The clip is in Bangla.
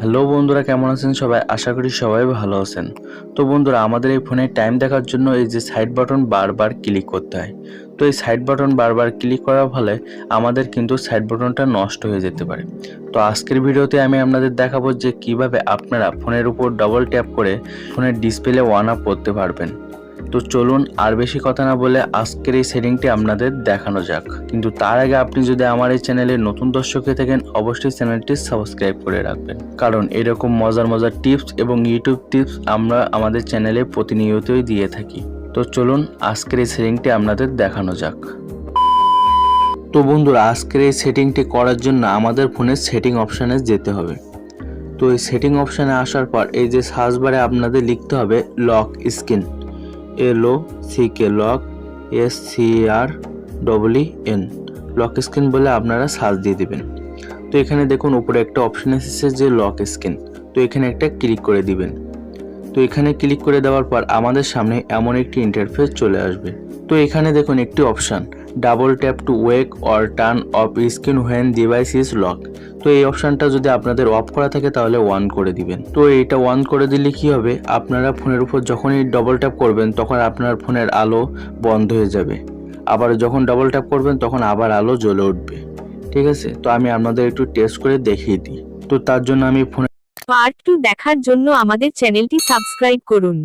হ্যালো বন্ধুরা, কেমন আছেন সবাই? আশা করি সবাই ভালো আছেন। তো বন্ধুরা, আমাদের এই ফোনে টাইম দেখার জন্য এই যে সাইড বাটন বারবার ক্লিক করতে হয়। তো এই সাইড বাটন বারবার ক্লিক করার ফলে আমাদের কিন্তু সাইড বাটনটা নষ্ট হয়ে যেতে পারে। তো আজকের ভিডিওতে আমি আপনাদের দেখাবো যে কিভাবে আপনারা ফোনের উপর ডবল ট্যাপ করে ফোনের ডিসপ্লে অন অফ করতে পারবেন। তো চলুন আর বেশি কথা না বলে আজকের এই সেটিংটি আপনাদের দেখানো যাক। কিন্তু তার আগে আপনি যদি আমার এই চ্যানেলে নতুন দর্শক হয়ে থাকেন, অবশ্যই চ্যানেলটি সাবস্ক্রাইব করে রাখবেন, কারণ এরকম মজার মজার টিপস এবং ইউটিউব টিপস আমরা আমাদের চ্যানেলে প্রতিনিয়তই দিয়ে থাকি। তো চলুন আজকের এই সেটিংটি আপনাদের দেখানো যাক। তো বন্ধুরা, আজকের এই সেটিংটি করার জন্য আমাদের ফোনের সেটিং অপশানে যেতে হবে। তো এই সেটিং অপশানে আসার পর এই যে সার্চ বারে আপনাদের লিখতে হবে lock screen, LOCK, lock SCREEN, lock screen বলে আপনারা সার্চ দিয়ে দিবেন। তো এখানে দেখুন উপরে একটা অপশন এসেছে যে লক স্ক্রিন, তো এখানে একটা ক্লিক করে দিবেন। তো এখানে ক্লিক করে দেওয়ার পর আমাদের সামনে এমন একটি ইন্টারফেস চলে আসবে। তো এখানে দেখুন একটি option double tap two ওয়েক or turn off screen when device is lock. তো এই অপশানটা যদি আপনাদের অফ করা থাকে তাহলে অন করে দিবেন। তো এইটা অন করে দিলে কি হবে, আপনারা ফোনের উপর যখনই ডবল ট্যাপ করবেন তখন আপনার ফোনের আলো বন্ধ হয়ে যাবে, আবার যখন ডবল ট্যাপ করবেন তখন আবার আলো জ্বলে উঠবে। ঠিক আছে, তো আমি আপনাদের একটু টেস্ট করে দেখিয়ে দিই। তো তার জন্য আমি ফোনে পার্ট 2 দেখার জন্য আমাদের চ্যানেলটি সাবস্ক্রাইব করুন।